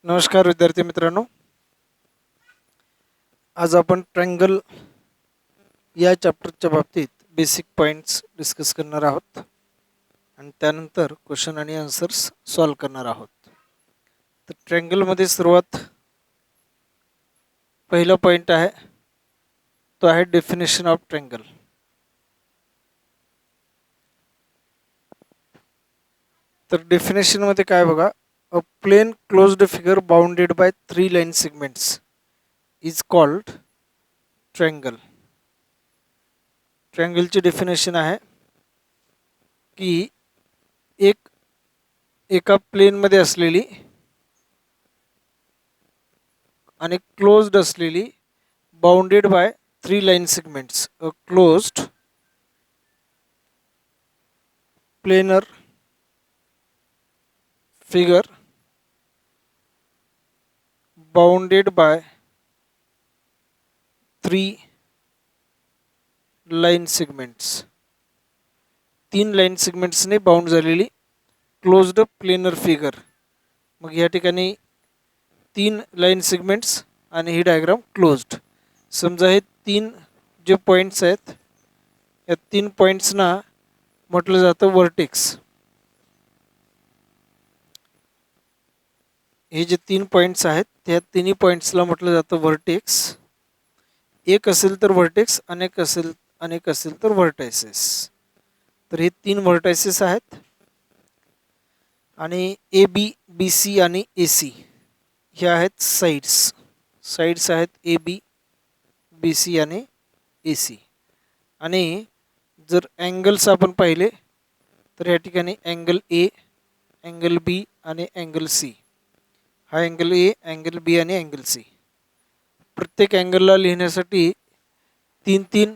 नमस्कार विद्यार्थी मित्रांनो, आज आपण ट्रायंगल या चॅप्टरच्या बाबतीत बेसिक पॉइंट्स डिस्कस करणार आहोत आणि त्यानंतर क्वेश्चन आणि आन्सर्स सॉल्व करणार आहोत. तर ट्रायंगलमध्ये सर्वात पहिला पॉइंट आहे तो आहे डेफिनेशन ऑफ ट्रायंगल. तर डेफिनेशनमध्ये काय बघा, a plane closed figure bounded by 3 line segments is called triangle. ट्रायंगलची डेफिनेशन आहे की एका प्लेनमध्ये असलेली आणि क्लोज्ड असलेली bounded by 3 line segments, a closed planar figure bounded by 3 line segments, 3 line सेगमेंट्सने बाउंड झालेली क्लोज्ड प्लेनर फिगर. मग या ठिकाणी 3 लाईन सेगमेंट्स आणि ही डायग्राम क्लोज्ड. समजा हे 3 जे पॉईंट्स आहेत या 3 पॉईंट्सना म्हटलं जातं वर्टेक्स. हे जे 3 पॉईंट्स आहेत त्या तिन्ही पॉईंट्सला म्हटलं जातं वर्टेक्स. एक असेल तर वर्टेक्स, अनेक असेल तर व्हर्टायसेस. तर हे 3 व्हर्टायसेस आहेत आणि ए बी, बी सी आणि ए सी हे आहेत साईड्स आहेत ए बी, बी सी आणि ए सी. आणि जर अँगल्स आपण पाहिले तर या ठिकाणी अँगल ए, अँगल बी आणि अँगल सी. हा अँगल ए, अँगल बी आणि अँगल सी. प्रत्येक अँगलला लिहिण्यासाठी 3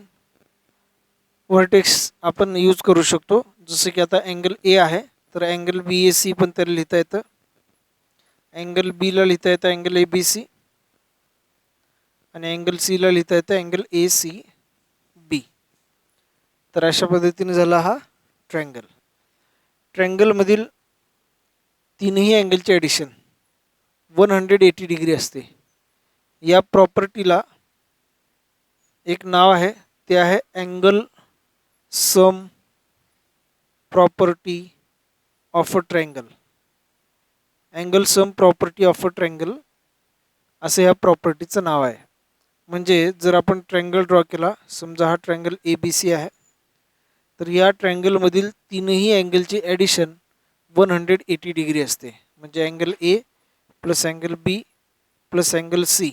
व्हर्टेक्स आपण यूज करू शकतो. जसं की आता अँगल ए आहे तर अँगल बी ए सी पण त्याला लिहिता येतं, अँगल बीला लिहिता येतं अँगल ए बी सी आणि अँगल सीला लिहिता येतं अँगल ए सी बी. तर अशा पद्धतीने झाला हा ट्रायंगल. ट्रायंगलमधील तीनही अँगलचे ॲडिशन 180 डिग्री असते. या प्रॉपर्टीला एक नाव आहे, ते आहे angle sum property of a triangle. Angle sum property of a triangle असे ह्या प्रॉपर्टीचं नाव आहे. म्हणजे जर आपण ट्रायंगल ड्रॉ केला, समजा हा ट्रायंगल ए बी सी आहे, तर या ट्रायंगलमधील तीनही अँगलची ॲडिशन 180 डिग्री असते. म्हणजे angle A plus angle B plus angle C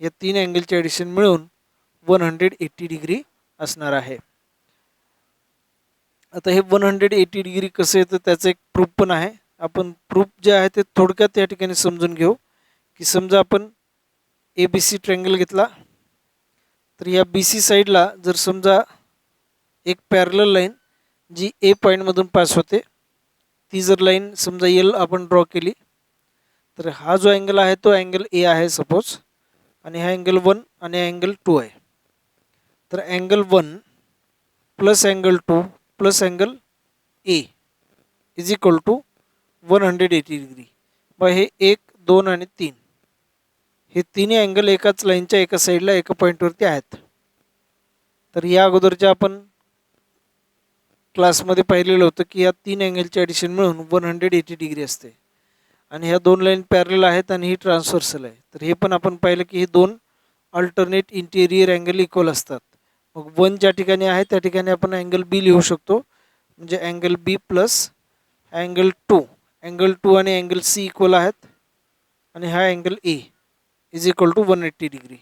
या 3 अँगलचे ॲडिशन मिळून 180 डिग्री असणार आहे. आता हे 180 डिग्री कसं येतं त्याचं एक प्रूफ पण आहे. आपण प्रूफ जे आहे ते थोडक्यात या ठिकाणी समजून घेऊ. की समजा आपण ए बी सी ट्रायंगल घेतला, तर या बी सी साईडला जर समजा एक पॅरलल लाईन जी ए पॉईंटमधून पास होते, ती जर लाईन समजा एल आपण ड्रॉ केली, तर हा जो अँगल आहे तो अँगल ए आहे सपोज, आणि हा अँगल 1 आणि अँगल 2 आहे. तर angle 1 plus angle 2 plus angle A is equal to 180 degree. मग हे 1, 2 आणि 3 हे तिन्ही अँगल एकाच लाईनच्या एका साईडला एका पॉईंटवरती आहेत. तर या अगोदरच्या आपण क्लासमध्ये पाहिलेलं होतं की या 3 अँगलचे ॲडिशन मिळून 180 डिग्री असते. आणि ह्या 2 लाईन पॅरलल आहेत आणि ही ट्रान्सव्हर्सल आहे. तर हे पण आपण पाहिलं की हे 2 अल्टरनेट इंटेरियर अँगल इक्वल असतात. मग 1 ज्या ठिकाणी आहे त्या ठिकाणी आपण अँगल बी लिहू शकतो. म्हणजे अँगल बी प्लस अँगल 2 आणि अँगल सी इक्वल आहेत, आणि हा angle A is equal to 180 degree.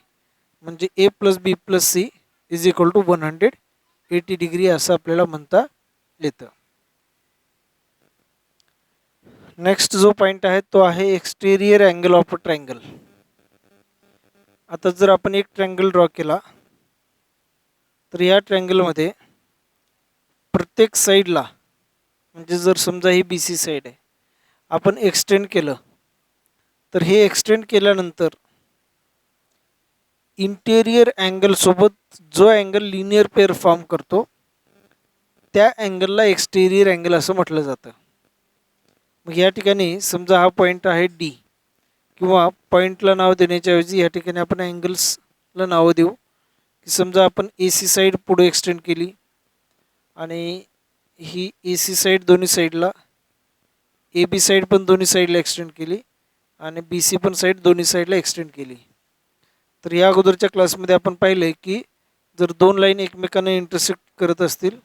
म्हणजे A plus B plus C is equal to 180 degree असं आपल्याला म्हणता येतं. नेक्स्ट जो पॉईंट आहे तो आहे exterior angle of a triangle. आता जर आपण एक ट्रायंगल ड्रॉ केला, तर या ट्रायंगलमध्ये प्रत्येक साईडला, म्हणजे जर समजा ही बी सी साईड आहे, आपण एक्सटेंड केलं, तर हे एक्सटेंड केल्यानंतर इंटेरियर अँगलसोबत जो अँगल लिनियर पेअर फॉर्म करतो त्या अँगलला एक्सटेरियर अँगल असं म्हटलं जातं. मग या ठिकाणी समजा हा पॉईंट आहे डी, किंवा पॉईंटला नाव देण्याच्याऐवजी या ठिकाणी आपण अँगल्सला नावं देऊ. की समजा आपण ए सी साईड पुढे एक्सटेंड केली आणि ही ए सी साईड दोन्ही साईडला, ए बी साईड पण दोन्ही साईडला एक्सटेंड केली आणि बी सी पण साईड दोन्ही साईडला एक्सटेंड केली. तर या अगोदरच्या क्लासमध्ये आपण पाहिलं आहे की जर दोन लाईन एकमेकांना इंटरसेक्ट करत असतील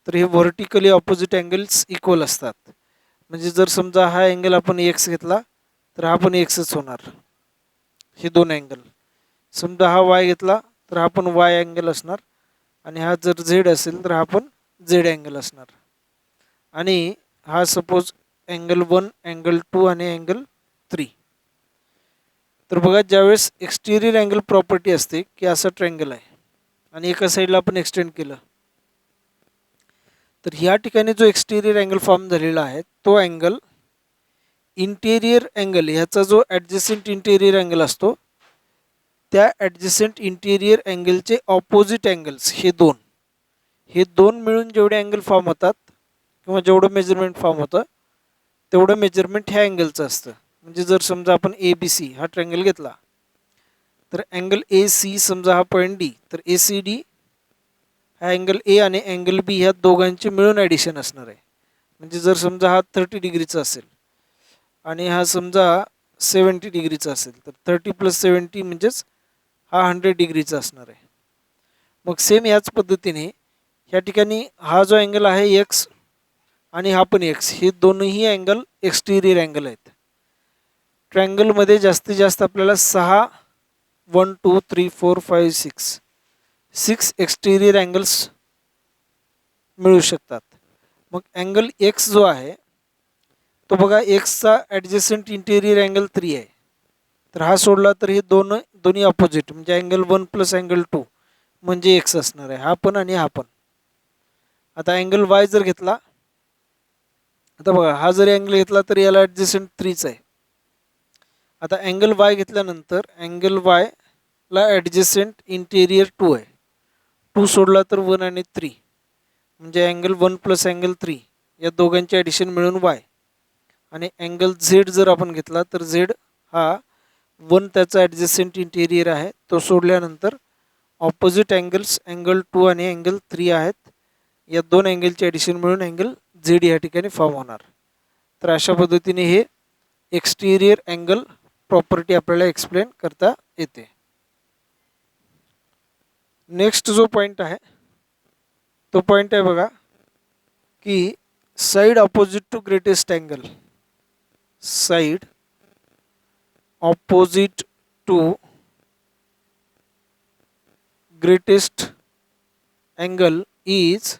तर हे व्हर्टिकली ऑपोजिट अँगल्स इक्वल असतात. म्हणजे जर समजा हा अँगल आपण एक्स घेतला तर हा पण एक्सच होणार, हे दोन अँगल. समजा हा वाय घेतला तर हा पण वाय अँगल असणार आणि हा जर झेड असेल तर हा पण झेड अँगल असणार. आणि हा सपोज अँगल 1, अँगल 2 आणि अँगल 3. तर बघा ज्यावेळेस एक्सटिरियर अँगल प्रॉपर्टी असते की असा ट्रँगल आहे आणि एका साईडला आपण एक्सटेंड केलं तर ह्या ठिकाणी जो एक्सटिरियर अँगल फॉर्म झालेला आहे तो अँगल इंटेरियर अँगल, ह्याचा जो ॲडजस्टंट इंटेरियर अँगल असतो त्या ॲडजस्टंट इंटेरियर अँगलचे ऑपोजिट अँगल्स हे दोन मिळून जेवढे अँगल फॉर्म होतात किंवा जेवढं मेजरमेंट फॉर्म होतं तेवढं मेजरमेंट ह्या अँगलचं असतं. म्हणजे जर समजा आपण ए बी सी हा ट्रँगल घेतला तर अँगल ए सी समजा हा पॉईंट डी, तर ए सी डी हा अँगल ए आणि अँगल बी ह्या दोघांचे मिळून ॲडिशन असणार आहे. म्हणजे जर समजा हा 30 डिग्रीचा असेल आणि हा समजा 70 डिग्रीचा असेल तर 30 + 70 म्हणजेच हा 100 डिग्रीचा असणार आहे. मग सेम याच पद्धतीने ह्या ठिकाणी हा जो अँगल आहे एक्स आणि हा पण एक्स, हे दोनही अँगल एक्सटिरियर अँगल आहेत. ट्रँगलमध्ये जास्तीत जास्त आपल्याला 1 2 3 4 5 6 एक्सटिरियर अँगल्स मिळू शकतात. मग अँगल एक्स जो आहे तो बघा एक्सचा ॲडजस्टंट इंटेरियर अँगल 3 आहे. तर हा सोडला तर हे दोन्ही अपोजिट म्हणजे अँगल 1 + अँगल 2 म्हणजे एक्स असणार आहे, हा पण आणि हा पण. आता अँगल वाय जर घेतला, आता बघा हा जरी अँगल घेतला तर याला ॲडजस्टंट 3च आहे. आता अँगल वाय घेतल्यानंतर अँगल वायला ॲडजस्टंट इंटेरियर 2 आहे. 2 सोडला तर 1 आणि 3 म्हणजे अँगल 1 + अँगल 3 या दोघांचे ॲडिशन मिळून वाय. आणि अँगल झेड जर आपण घेतला तर झेड हा 1 त्याचा ॲडजस्टंट इंटेरियर आहे, तो सोडल्यानंतर ऑपोजिट अँगल्स अँगल 2 आणि अँगल 3 आहेत. या दोन अँगलचे ॲडिशन मिळून अँगल झेड या ठिकाणी फॉर्म होणार. तर अशा पद्धतीने हे एक्सटिरियर अँगल प्रॉपर्टी आपल्याला एक्सप्लेन करता येते. नेक्स्ट जो पॉईंट आहे तो पॉईंट आहे बघा की side opposite to greatest angle, side opposite to greatest angle is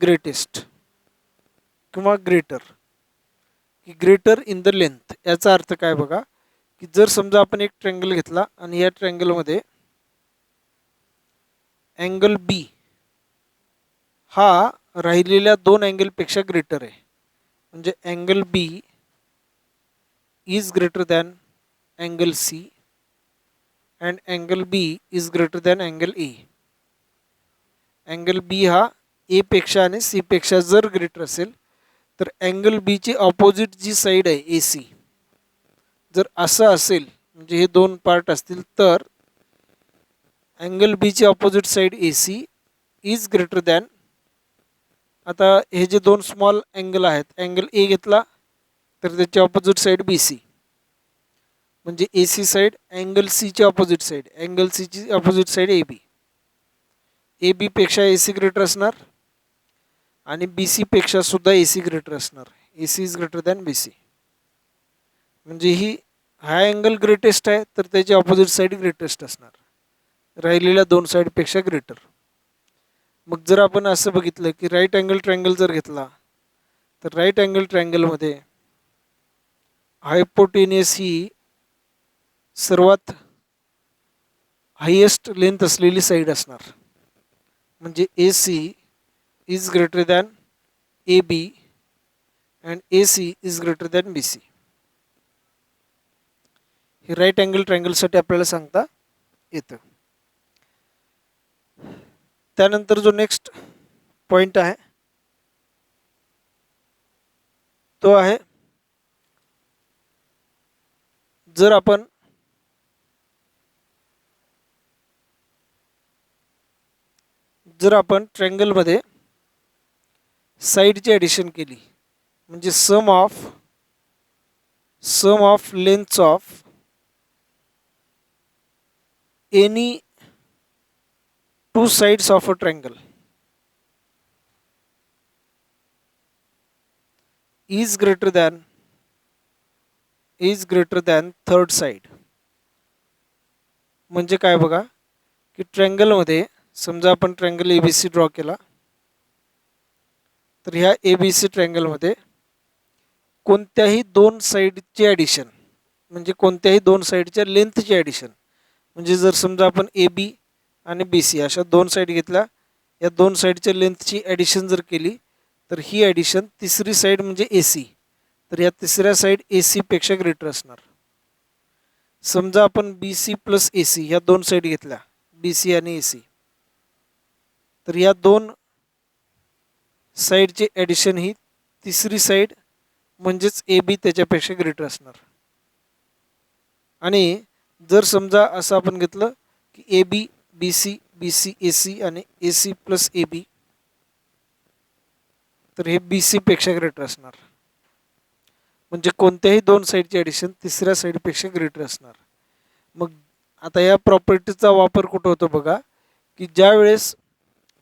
greatest किंवा ग्रेटर, की ग्रेटर इन द लेंथ. याचा अर्थ काय बघा की जर समजा आपण एक ट्रँगल घेतला आणि या ट्रँगलमध्ये अँगल बी हा राहिलेल्या दोन अँगलपेक्षा ग्रेटर आहे, म्हणजे angle B is greater than angle C and angle B is greater than angle A. Angle B हा ए पेक्षा आणि सी पेक्षा जर ग्रेटर असेल तर अँगल बीची ऑपोजिट जी साईड आहे ए सी, जर असं असेल म्हणजे हे दोन पार्ट असतील तर अँगल बीची opposite side A C is greater than, आता हे जे दोन स्मॉल अँगल आहेत, अँगल ए घेतला तर त्याची ऑपोजिट साईड बी सी, म्हणजे ए सी साईड अँगल सीची ऑपोजिट साईड, अँगल सीची opposite side A B. A B पेक्षा ए सी ग्रेटर असणार आणि बी सी पेक्षा सुद्धा ए सी ग्रेटर असणार. A C is greater than B C, म्हणजे हा अँगल ग्रेटेस्ट आहे तर त्याची ऑपोजिट साईड ग्रेटेस्ट असणार, राहिलेल्या दोन साईडपेक्षा ग्रेटर. मग जर आपण असं बघितलं की राईट अँगल ट्रँगल जर घेतला तर राईट अँगल ट्रँगलमध्ये हायपोटेनियस ही सर्वात हायेस्ट लेंथ असलेली साईड असणार, म्हणजे A C is greater than A B and A C is greater than B C. हे राईट अँगल ट्रँगलसाठी आपल्याला सांगता येतं. त्यानंतर जो नेक्स्ट पॉईंट आहे तो आहे जर आपण ट्रायंगलमध्ये साईडची ॲडिशन केली म्हणजे sum of lengths of any two sides of a triangle is greater than third side. म्हणजे काय बघा की ट्रायंगलमध्ये समजा आपण ट्रायंगल ABC ड्रॉ केला तर ह्या ABC ट्रायंगलमध्ये कोणत्याही दोन साइडची ॲडिशन म्हणजे कोणत्याही दोन साइडच्या लेंथची ॲडिशन म्हणजे जर समजा आपण AB आणि BC अशा दोन साइड घेतल्या या दोन साइडच्या लेंथची ॲडिशन जर केली तर ही ॲडिशन तिसरी साइड म्हणजे AC तर या तिसऱ्या साइड AC पेक्षा ग्रेटर असणार. समजा आपण BC प्लस AC ह्या दोन साइड घेतल्या BC आणि AC तर या दोन साइडची ॲडिशन ही तिसरी साइड म्हणजेच AB त्याच्यापेक्षा ग्रेटर असणार. आणि जर समजा असं आपण घेतलं की AB BC BC AC आणि AC प्लस AB तर हे BC पेक्षा ग्रेटर असणार. म्हणजे कोणत्याही दोन साइडची ॲडिशन तिसऱ्या साइडपेक्षा ग्रेटर असणार. मग आता या प्रॉपर्टीचा वापर कुठं होतो बघा की ज्या वेळेस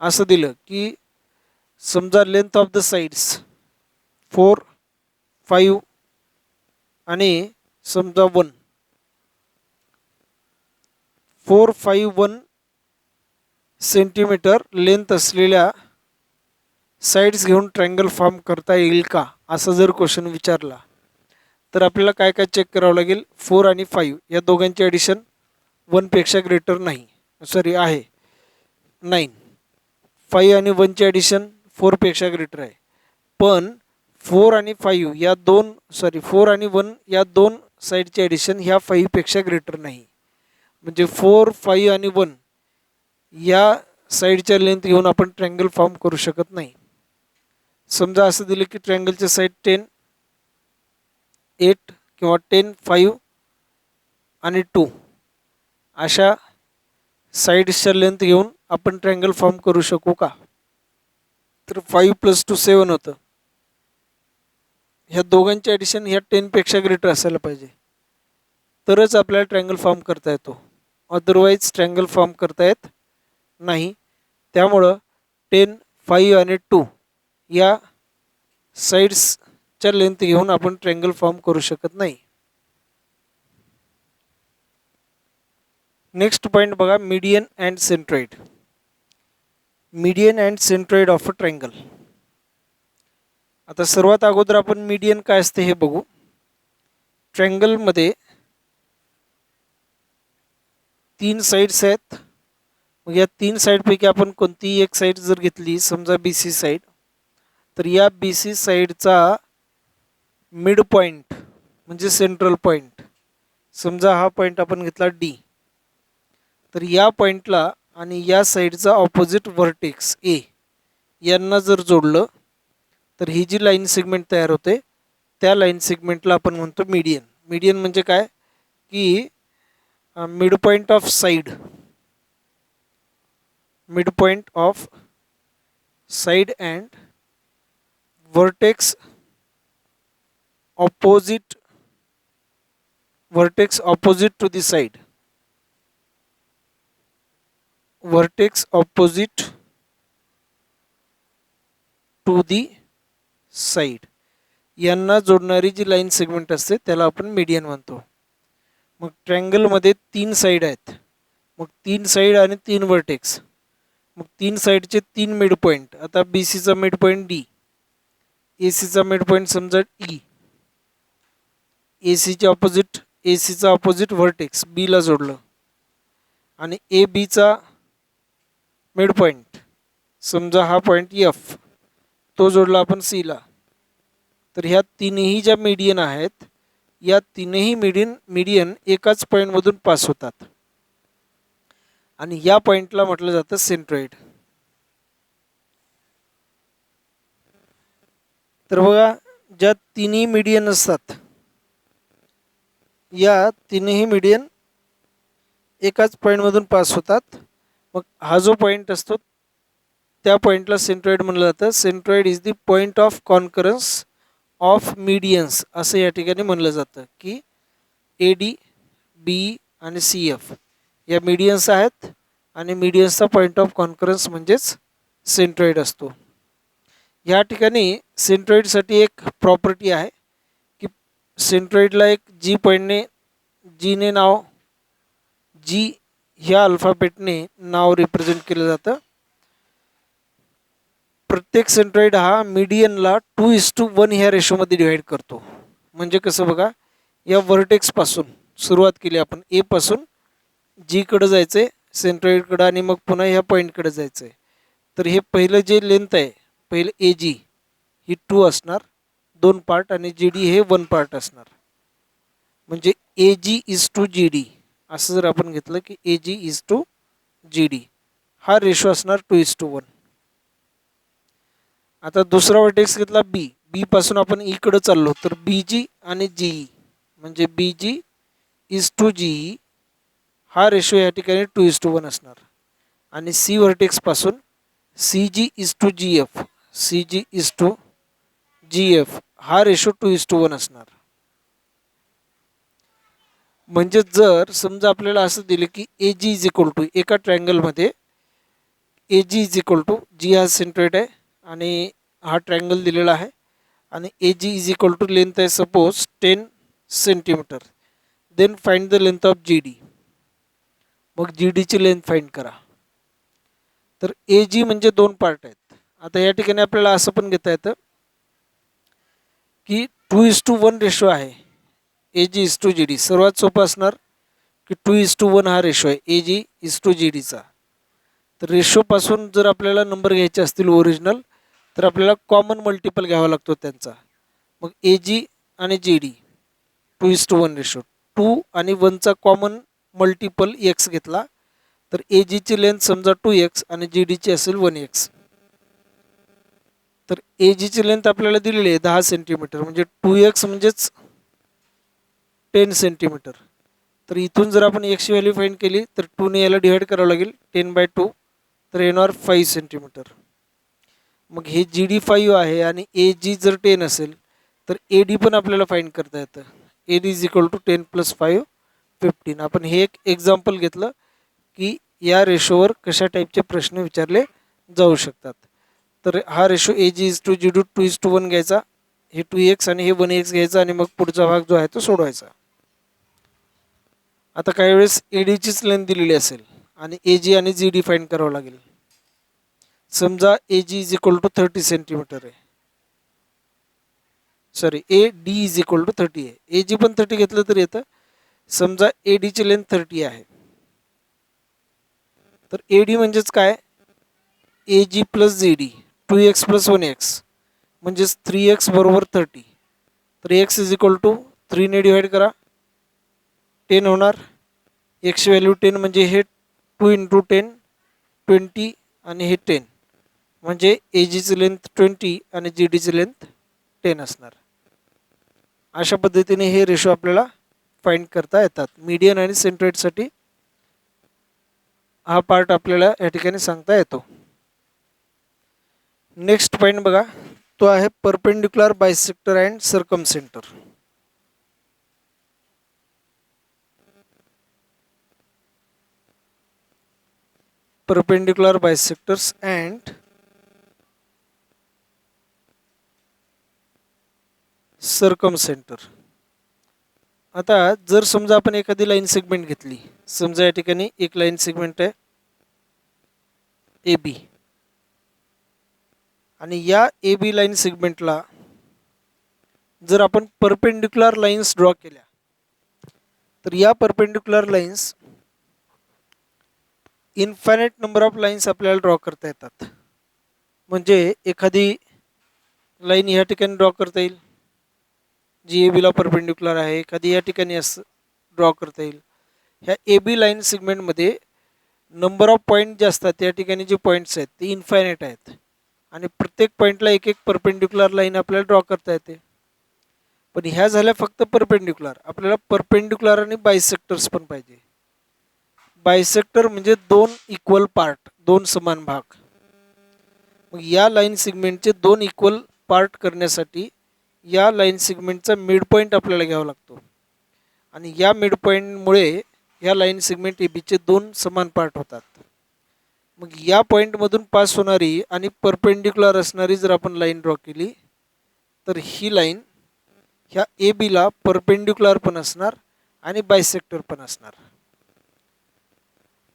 असं दिलं की समजा लेंथ ऑफ द साइड्स 4, 5 आणि समजा 1 4, 5, 1 सेंटीमीटर लेंथ असलेल्या साइड्स घेऊन ट्रायंगल फॉर्म करता येईल का असं जर क्वेश्चन विचारला तर आपल्याला काय काय चेक करावं लागेल. 4 आणि 5 या दोघांची ॲडिशन 1 पेक्षा ग्रेटर नाही आहे 9. 5 आणि 1 ची ॲडिशन 4 पेक्षा ग्रेटर आहे पण 4 आणि 5 या 4 आणि 1 या दोन साइडची ॲडिशन ह्या 5 पेक्षा ग्रेटर नाही. म्हणजे 4, 5 आणि 1 या साइडच्या लेंथ घेऊन आपण ट्रायंगल फॉर्म करू शकत नाही. समजा असं दिलं की ट्रायंगलच्या साइड 10, 8 किंवा 10, 5 आणि 2 अशा साइड्सच्या लेंथ घेऊन आपण ट्रायंगल फॉर्म करू शकू का तर 5 + 2 7 होतं. ह्या दोघांची ॲडिशन ह्या 10 पेक्षा ग्रेटर असायला पाहिजे तरच आपल्याला ट्रायंगल फॉर्म करता येतो. अदरवाईज ट्रायंगल फॉर्म करता येत नाही. त्यामुळं 10, 5 आणि 2 या साइड्सच्या लेंथ घेऊन आपण ट्रायंगल फॉर्म करू शकत नाही. नेक्स्ट पॉईंट बघा median and centroid. Median and centroid of a triangle. आता सर्वात अगोदर आपण मीडियन काय असते हे बघू. ट्रायंगलमध्ये 3 साइड्स आहेत. मग या 3 साइडपैकी आपण कोणतीही एक साइड जर घेतली समजा BC साइड तर या BC साइडचा मिड पॉईंट म्हणजे सेंट्रल पॉईंट समजा हा पॉईंट आपण घेतला D तर या पॉईंटला आणि या साइडचा ऑपोजिट व्हर्टेक्स A यांना जर जोडलं तर ही जी लाईन सेगमेंट तयार होते त्या लाईन सेगमेंटला आपण म्हणतो मीडियन. मीडियन म्हणजे काय की mid point of side and vertex opposite to the side. Vertex opposite to the side यांना जोडणारी जी लाईन सेगमेंट असते त्याला आपण मीडियन म्हणतो. मग ट्रायंगलमध्ये 3 साइड आहेत. मग 3 साइड आणि 3 वर्टेक्स मग 3 साइडचे 3 मिड पॉईंट. आता BCचा मिड पॉईंट D, ACचा मिड पॉईंट समजा E, ACचा ऑपोजिट व्हर्टेक्स B ला जोडलं आणि ABचा मिड पॉईंट समजा हा पॉईंट F तो जोडला आपण C ला तर ह्या तीनही ज्या मीडियन आहेत या तीनही मीडियन एकाच पॉईंटमधून पास होतात आणि या पॉईंटला म्हटलं जातं सेंट्रॉइड. तर बघा ज्या तिन्ही मीडियन असतात या तीनही मीडियन एकाच पॉईंटमधून पास होतात. मग हा जो पॉईंट असतो त्या पॉईंटला सेंट्रॉइड म्हणलं जातं. Centroid is the point of concurrence of medians असं या ठिकाणी म्हणलं जातं की ए डी बी आणि सी एफ या मीडियन्स आहेत आणि मीडियन्सचा पॉईंट ऑफ कॉन्करन्स म्हणजेच सेंट्रॉइड असतो. या ठिकाणी सेंट्रॉइडसाठी एक प्रॉपर्टी आहे की सेंट्रॉइडला एक जीने नाव जी ह्या अल्फाबेटने नाव रिप्रेझेंट केलं जातं. प्रत्येक सेंट्रॉइड हा मीडियनला 2:1 ह्या रेशोमध्ये डिवाईड करतो. म्हणजे कसं बघा, या व्हर्टेक्सपासून सुरुवात केली आपण, ए पासून जीकडं जायचं आहे सेंट्रॉइडकडं आणि मग पुन्हा ह्या पॉईंटकडे जायचं आहे. तर हे पहिलं जे लेंथ आहे, पहिलं ए जी ही 2 असणार 2 पार्ट आणि जी डी हे 1 पार्ट असणार. म्हणजे ए G is to G D असं जर आपण घेतलं की A G is to G D हा रेशो असणार 2:1. आता दुसरा व्हर्टेक्स घेतला बी, बी पासून आपण ईकडे चाललो तर बी जी आणि जीई म्हणजे B G is to GE हा रेशो या ठिकाणी 2:1 असणार. आणि सी व्हर्टेक्सपासून C G is to G F, C G is to G F हा रेशो 2:1 असणार. म्हणजे जर समजा आपल्याला असं दिलं की A G is equal to एका ट्रायंगलमध्ये A G is equal to G हा सेंट्रॉइड आहे आणि हा ट्रायंगल दिलेला आहे आणि A G is equal to length आहे suppose 10 centimetre. Then find the length of G D. मग जी डीची लेंथ फाइंड करा. तर ए जी म्हणजे 2 पार्ट आहेत. आता या ठिकाणी आपल्याला असं पण घेता येतं की 2:1 रेशो आहे ए G is to G D. सर्वात सोपं असणार की 2:1 हा रेशो आहे ए जी इज टू जी डीचा. तर रेशोपासून जर आपल्याला नंबर घ्यायचे असतील ओरिजिनल तर आपल्याला कॉमन मल्टिपल घ्यावा लागतो त्यांचा. मग ए जी आणि जी डी 2:1 रेशो, 2 आणि 1चा कॉमन मल्टिपल एक्स घेतला तर ए जीची लेंथ समजा 2x आणि जी डीची असेल 1x. तर ए जीची लेंथ आपल्याला दिलेली आहे 10 सेंटीमीटर म्हणजे 2x म्हणजेच 10 सेंटीमीटर. तर इथून जर आपण एक्सची व्हॅल्यू फाइंड केली तर 2ने याला डिवाईड करावं लागेल 10/2 तर येणार 5 सेंटीमीटर. मग हे जी डी 5 आहे आणि ए जी जर 10 असेल तर ए डी पण आपल्याला फाइंड करता येतं. A D is equal to 10 + 5 15. आपण हे एक एक्झाम्पल घेतलं की या रेशोवर कशा टाईपचे प्रश्न विचारले जाऊ शकतात. तर हा ratio A G is to G D 2:1 घ्यायचा, हे 2x आणि हे 1x घ्यायचा आणि मग पुढचा भाग जो आहे तो सोडवायचा. आता काही वेळेस ए डीचीच लेंथ दिलेली असेल आणि ए जी आणि जी डी फाइंड करावं लागेल. समजा A G is equal to 30 centimetre आहे, sorry A D is equal to 30 आहे. ए जी पण 30 घेतलं तर येतं. समजा ए डीची लेंथ 30 आहे तर ए डी म्हणजेच काय, ए जी plus G D 2x + 1x म्हणजेच 3x बरोबर 30. तर एक्स इज इक्वल टू 3ने डिवाईड करा 10 होणार. एक्सची व्हॅल्यू 10 म्हणजे हे 2 × 10 20 आणि हे 10 म्हणजे ए जीची लेंथ 20 आणि जी डीची लेंथ 10 असणार. अशा पद्धतीने हे रेशो आपल्याला फाइंड करता येतात. मीडियन आणि सेंट्रॉइडसाठी हा पार्ट आपल्याला या ठिकाणी सांगता येतो. नेक्स्ट पॉईंट बघा, तो आहे perpendicular bisector and circumcentre. Perpendicular bisectors and circumcentre. आता जर समजा आपण एखादी लाईन सेगमेंट घेतली, समजा या ठिकाणी एक लाईन सेगमेंट आहे ए बी आणि या ए बी लाईन सेगमेंटला जर आपण परपेंडिक्युलर लाईन्स ड्रॉ केल्या तर या perpendicular lines infinite number of lines आपल्याला ड्रॉ करता येतात. म्हणजे एखादी लाईन या ठिकाणी ड्रॉ करता येईल जी ए बीला परपेंडिक्युलर आहे, एखादी या ठिकाणी असं ड्रॉ करता येईल. ह्या ए बी लाईन सेगमेंटमध्ये नंबर ऑफ पॉईंट जे असतात त्या ठिकाणी जे पॉईंट्स आहेत ते इन्फायनाईट आहेत आणि प्रत्येक पॉईंटला एक एक परपेंडिक्युलर लाईन आपल्याला ड्रॉ करता येते. पण ह्या झाल्या फक्त परपेंडिक्युलर. आपल्याला परपेंडिक्युलर आणि बायसेक्टर्स पण पाहिजे. बायसेक्टर म्हणजे दोन इक्वल पार्ट, दोन समान भाग. मग या लाईन सेगमेंटचे दोन इक्वल पार्ट करण्यासाठी या लाईन सेगमेंटचा मिड पॉईंट आपल्याला घ्यावा लागतो. आणि या मिड पॉईंटमुळे या लाईन सेगमेंट ए बीचे दोन समान पार्ट होतात. मग या पॉईंटमधून पास होणारी आणि परपेंडिक्युलर असणारी जर आपण लाईन ड्रॉ केली तर ही लाईन ह्या ए बीला परपेंडिक्युलर पण असणार आणि बायसेक्टर पण असणार.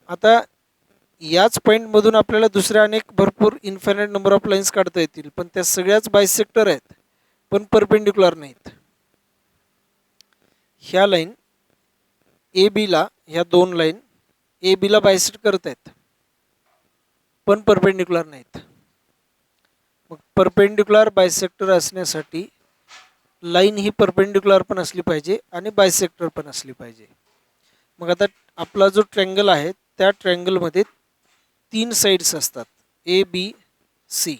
आता याच पॉईंटमधून आपल्याला दुसऱ्या अनेक भरपूर इन्फायनाईट नंबर ऑफ लाईन्स काढता येतील, पण त्या सगळ्याच बायसेक्टर आहेत पण परपेंडिक्युलर नाहीत. ह्या लाईन ए बीला, ह्या दोन लाईन ए बीला बायसेक्ट करत आहेत पण परपेंडिक्युलर नाहीत. मग परपेंडिक्युलर बायसेक्टर असण्यासाठी लाईन ही परपेंडिक्युलर पण असली पाहिजे आणि बायसेक्टर पण असली पाहिजे. मग आता आपला जो ट्रँगल आहे त्या ट्रँगलमध्ये तीन साईड्स असतात, ए बी सी,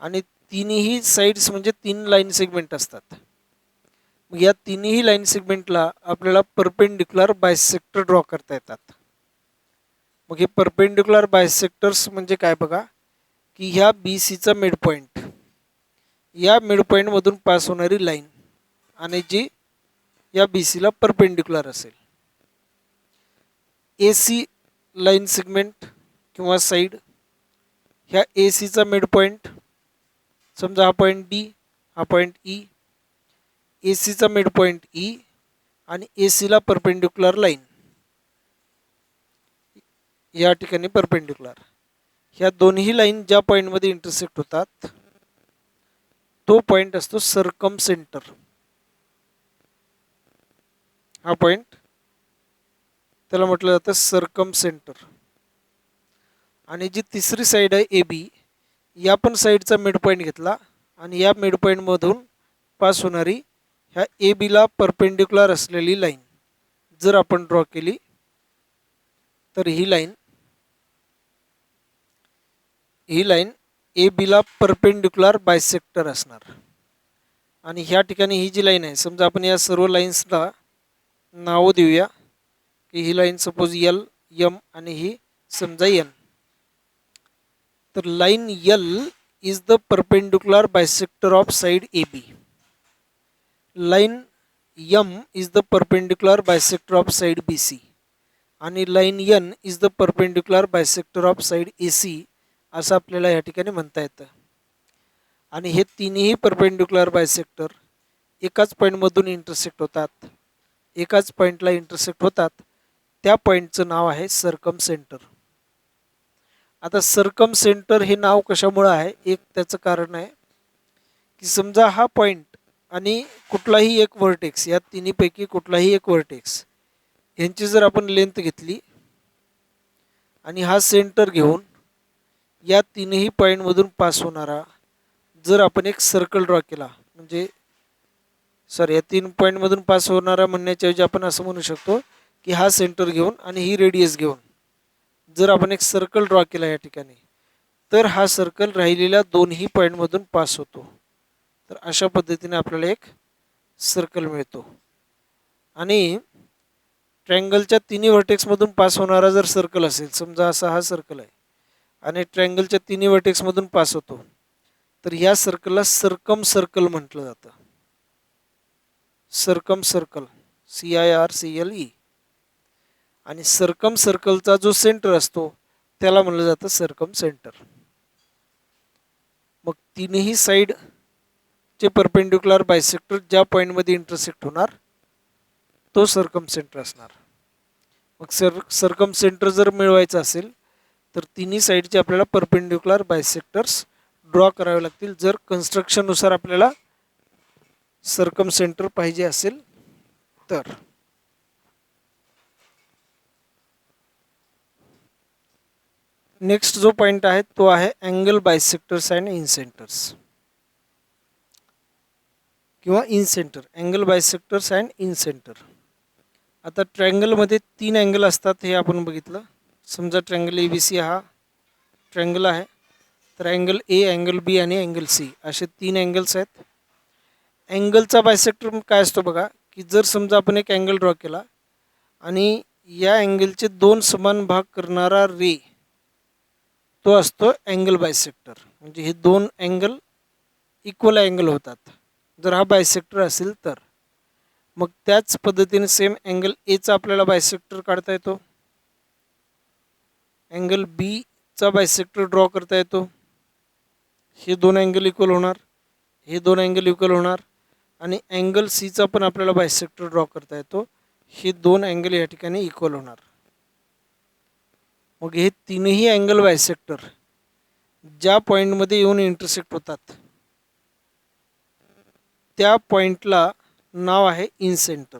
आणि तिन्ही साईड्स म्हणजे तीन लाईन सेगमेंट असतात. मग या तिन्ही लाईन सेगमेंटला आपल्याला परपेंडिक्युलर बायसेक्टर ड्रॉ करता येतात. मग हे परपेंडिक्युलर बायसेक्टर्स म्हणजे काय बघा, की ह्या बी सीचा मिड पॉईंट, या मिड पॉईंटमधून पास होणारी लाईन आणि जी या बी सीला परपेंडिक्युलर असेल. ए सी लाईन सेगमेंट किंवा साईड, ह्या ए सीचा मिड पॉईंट, समजा हा पॉईंट डी, हा पॉईंट ई, ए सीचा मिड पॉईंट ई आणि ए सीला परपेंडिक्युलर लाईन या ठिकाणी परपेंडिक्युलर. ह्या दोन्ही लाईन ज्या पॉईंटमध्ये इंटरसेक्ट होतात तो पॉईंट असतो सर्कम सेंटर. हा पॉईंट त्याला म्हटलं जातं सर्कम सेंटर. आणि जी तिसरी साईड आहे ए बी, या पण साईडचा मिड पॉईंट घेतला आणि या मिड पॉईंटमधून पास होणारी ह्या ए बीला परपेंडिक्युलर असलेली लाईन जर आपण ड्रॉ केली तर ही लाईन ए बीला परपेंडिक्युलर बायसेक्टर असणार. आणि ह्या ठिकाणी ही जी लाईन आहे, समजा आपण या सर्व लाईन्सला नावं देऊया की ही लाईन सपोज एल, एम आणि ही समजा एन. तर line L is the perpendicular bisector of side A B. Line M is the perpendicular bisector of side B C. आणि line N is the perpendicular bisector of side A C असं आपल्याला या ठिकाणी म्हणता येतं. आणि हे तिन्ही परपेंडिक्युलर बायसेक्टर एकाच पॉईंटमधून इंटरसेक्ट होतात, एकाच पॉईंटला इंटरसेक्ट होतात. त्या पॉईंटचं नाव आहे सर्कम सेंटर. आता सर्कम सेंटर हे नाव कशामुळं आहे, एक त्याचं कारण आहे की समजा हा पॉईंट आणि कुठलाही एक व्हर्टेक्स, या तिन्हीपैकी कुठलाही एक व्हर्टेक्स यांची जर आपण लेंथ घेतली आणि हा सेंटर घेऊन या तीनही पॉईंटमधून पास होणारा जर आपण एक सर्कल ड्रॉ केला, म्हणजे या 3 पॉईंटमधून पास होणारा म्हणण्याच्या ऐवजी आपण असं म्हणू शकतो की हा सेंटर घेऊन आणि ही रेडियस घेऊन जर आपण एक सर्कल ड्रॉ केला या ठिकाणी, तर हा सर्कल राहिलेल्या दोन्ही पॉईंटमधून पास होतो. तर अशा पद्धतीने आपल्याला एक सर्कल मिळतो. आणि ट्रँगलच्या तिन्ही व्हर्टेक्समधून पास होणारा जर सर्कल असेल, समजा असा हा सर्कल आहे आणि ट्रँगलच्या तिन्ही व्हर्टेक्समधून पास होतो, तर या सर्कलला सर्कम सर्कल म्हटलं जातं. Circum circle, CIRCLE. आणि सर्कम सर्कलचा जो सेंटर असतो त्याला म्हणलं जातं सर्कम सेंटर. मग तीनही साईड चे परपेंडिक्युलर बायसेक्टर ज्या पॉईंटमध्ये इंटरसेक्ट होणार तो सर्कम सेंटर असणार. मग सर्कम सेंटर जर मिळवायचं असेल तर तिन्ही साईडचे आपल्याला परपेंडिक्युलर बायसेक्टर्स ड्रॉ करावे लागतील, जर कन्स्ट्रक्शननुसार आपल्याला सर्कम सेंटर पाहिजे असेल तर. नेक्स्ट जो पॉईंट आहे तो आहे अँगल बायसेक्टर्स अँड इनसेंटर्स किंवा incentre. Angle bisectors and incentre. आता ट्रँगलमध्ये 3 अँगल असतात हे आपण बघितलं. समजा ट्रँगल ABC हा ट्रँगल आहे, तर अँगल A, अँगल B आणि अँगल C असे 3 अँगल्स आहेत. अँगलचा बायसेक्टर काय असतो बघा, की जर समजा आपण एक अँगल ड्रॉ केला आणि या अँगलचे दोन समान भाग करणारा रे तो असतो अँगल बायसेक्टर. म्हणजे हे दोन अँगल इक्वल अँगल होतात जर हा बायसेक्टर असेल तर. मग त्याच पद्धतीने सेम अँगल एचा आपल्याला बायसेक्टर काढता येतो, अँगल बीचा बायसेक्टर ड्रॉ करता येतो. हे दोन अँगल इक्वल होणार, हे दोन अँगल इक्वल होणार आणि अँगल सीचा पण आपल्याला बायसेक्टर ड्रॉ करता येतो. हे दोन अँगल या ठिकाणी इक्वल होणार. मग हे तीनही अँगल बायसेक्टर ज्या पॉईंटमध्ये येऊन इंटरसेक्ट होतात त्या पॉईंटला नाव आहे इन सेंटर.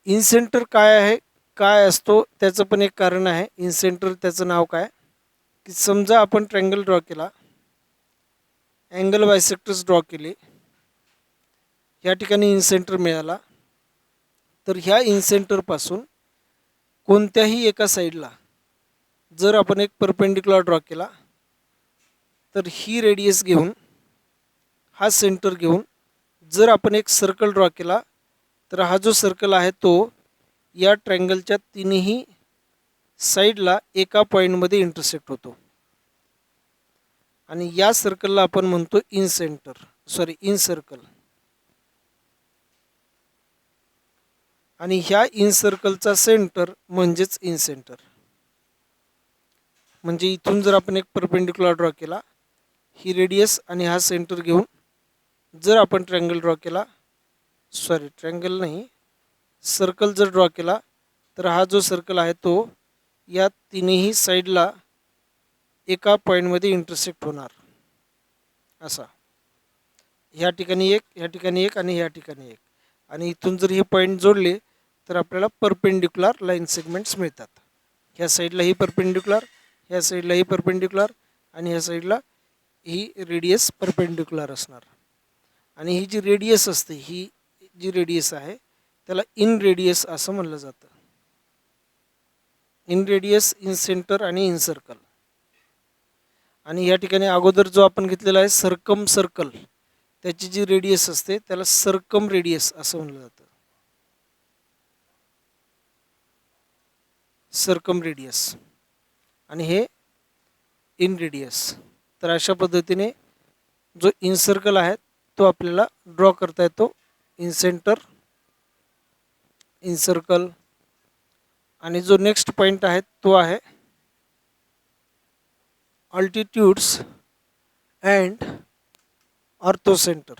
इन सेंटर काय आहे, काय असतो त्याचं पण एक कारण आहे. इन सेंटर त्याचं नाव काय, की समजा आपण ट्रँगल ड्रॉ केला, अँगल बायसेक्टर्स ड्रॉ केले, या ठिकाणी इन सेंटर मिळाला, तर ह्या इन सेंटरपासून कोणत्याही एका साईडला जर आपण एक परपेंडिक्युलर ड्रॉ केला तर ही रेडियस घेऊन हा सेंटर घेऊन जर आपण एक सर्कल ड्रॉ केला तर हा जो सर्कल आहे तो या ट्रँगलच्या तिन्ही साईडला एका पॉईंटमध्ये इंटरसेक्ट होतो आणि या सर्कलला आपण म्हणतो इन सर्कल. आणि ह्या इन सर्कलचा सेंटर म्हणजेच इन सेंटर. म्हणजे इथून जर आपण एक परपेंडिक्युलर ड्रॉ केला, ही रेडियस आणि हा सेंटर घेऊन जर आपण ट्रँगल ड्रॉ केला, ट्रँगल नाही, सर्कल जर ड्रॉ केला तर हा जो सर्कल आहे तो या तिन्ही साईडला एका पॉईंटमध्ये इंटरसेक्ट होणार असा. ह्या ठिकाणी एक, ह्या ठिकाणी एक आणि ह्या ठिकाणी एक. आणि इथून जर हे पॉईंट जोडले तर आपल्याला परपेंडिक्युलर लाईन सेगमेंट्स मिळतात. ह्या साईडला ही परपेंडिक्युलर, ह्या साईडला ही परपेंडिक्युलर आणि ह्या साईडला ही रेडियस परपेंडिक्युलर असणार. आणि ही जी रेडियस असते, ही जी रेडियस आहे त्याला इन रेडियस असं म्हणलं जातं. इन रेडियस, इन सेंटर आणि इन सर्कल. आणि या ठिकाणी अगोदर जो आपण घेतलेला आहे सर्कम सर्कल, त्याची जी रेडियस असते त्याला सर्कम रेडियस असं म्हणलं जातं. सर्कम रेडियस आणि हे इन रेडियस. तर अशा पद्धतीने जो इन सर्कल आहे तो आपल्याला ड्रॉ करता येतो. इन सेंटर, इन सर्कल आणि जो नेक्स्ट पॉईंट आहे तो आहे altitudes and ortho centre.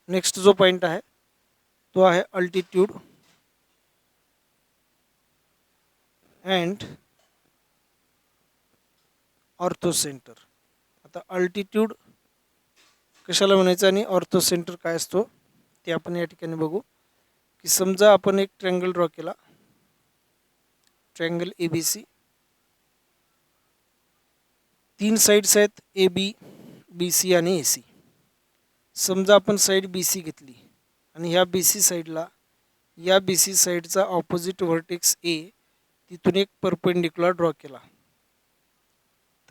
Next जो पॉईंट आहे तो आहे अल्टिट्यूड अँड ऑर्थो सेंटर. आता अल्टिट्यूड कशाला म्हणायचं आणि ऑर्थो सेंटर काय असतो ते आपण या ठिकाणी बघू. की समजा आपण एक ट्रँगल ड्रॉ केला, ट्रँगल ABC, तीन साईड्स आहेत AB, BC आणि AC. समजा आपण साईड BC घेतली आणि ह्या BC साईडला या BC साईडचा ऑपोजिट व्हर्टेक्स A तिथून एक परपेंडिक्युलर ड्रॉ केला,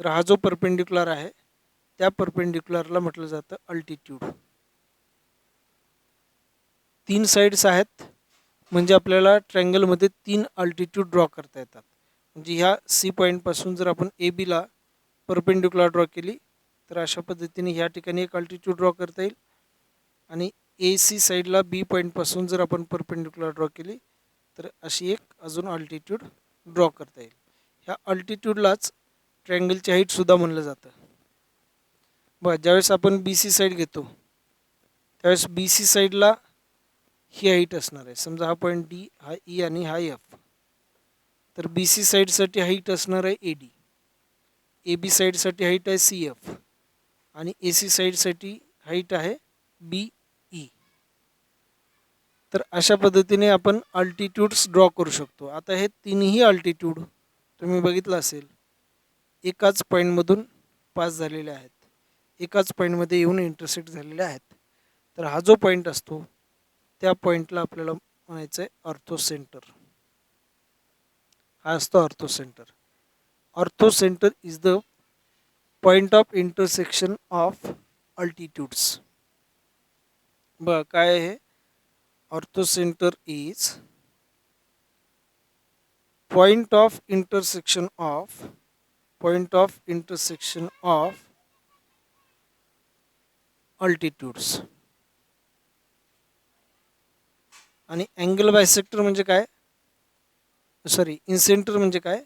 तर हा जो परपेंडिक्युलर आहे त्या परपेंडिक्युलरला म्हटलं जातं अल्टिट्यूड. तीन साईड्स आहेत म्हणजे आपल्याला ट्रँगलमध्ये तीन अल्टिट्यूड ड्रॉ करता येतात. म्हणजे ह्या C पॉईंटपासून जर आपण ABला परपेंडिक्युलर ड्रॉ केली तर अशा पद्धतीने ह्या ठिकाणी एक अल्टिट्यूड ड्रॉ करता येईल. आणि AC साईडला B पॉईंटपासून जर आपण परपेंडिक्युलर ड्रॉ केली तर अशी एक अजून अल्टिट्यूड ड्रॉ करता येईल. ह्या अल्टिट्यूडलाच ट्रँगलची हाईटसुद्धा म्हणलं जातं. बघा, ज्यावेळेस आपण BC साईड घेतो त्यावेळेस BC साईडला ही हाईट असणार आहे. समजा हा पॉईंट D, हा E आणि हा F. तर BC साईडसाठी हाईट असणार आहे AD, AB साईडसाठी हाईट आहे CF आणि AC साईडसाठी हाईट आहे BE. तर अशा पद्धतीने आपण अल्टिट्यूड्स ड्रॉ करू शकतो. आता हे तीनही अल्टिट्यूड तुम्ही बघितलं असेल एकाच पॉईंटमधून पास झालेले आहेत, एकाच पॉईंटमध्ये येऊन इंटरसेक्ट झालेले आहेत. तर हा जो पॉईंट असतो त्या पॉईंटला आपल्याला म्हणायचं आहे ऑर्थो सेंटर. हा असतो orthocentre. Orthocentre is the point of intersection of altitudes. बघा काय आहे, orthocentre is point of intersection of altitudes. आणि अँगल बायसेक्टर म्हणजे काय, सॉरी इनसेंटर म्हणजे काय,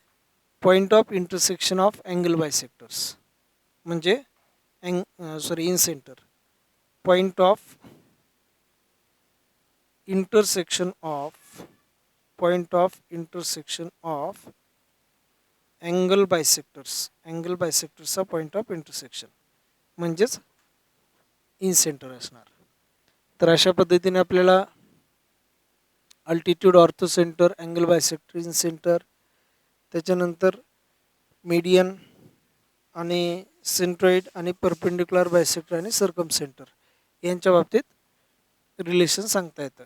point of intersection of angle bisectors म्हणजे incentre, point of intersection of angle बायसेक्टर्सचा पॉइंट ऑफ इंटरसेक्शन म्हणजेच इनसेंटर असणार. तर अशा पद्धतीने आपल्याला altitude, orthocentre, angle bisector, incentre, त्याच्यानंतर मीडियन आणि सेंट्रॉइड आणि परपेंडिक्युलर बायसेक्टर आणि सर्कमसेंटर यांच्या बाबतीत रिलेशन सांगता येतं.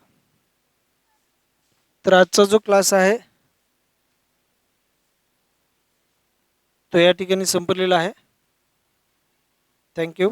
तर आजचा जो क्लास आहे तो या ठिकाणी संपलेला आहे. थँक्यू.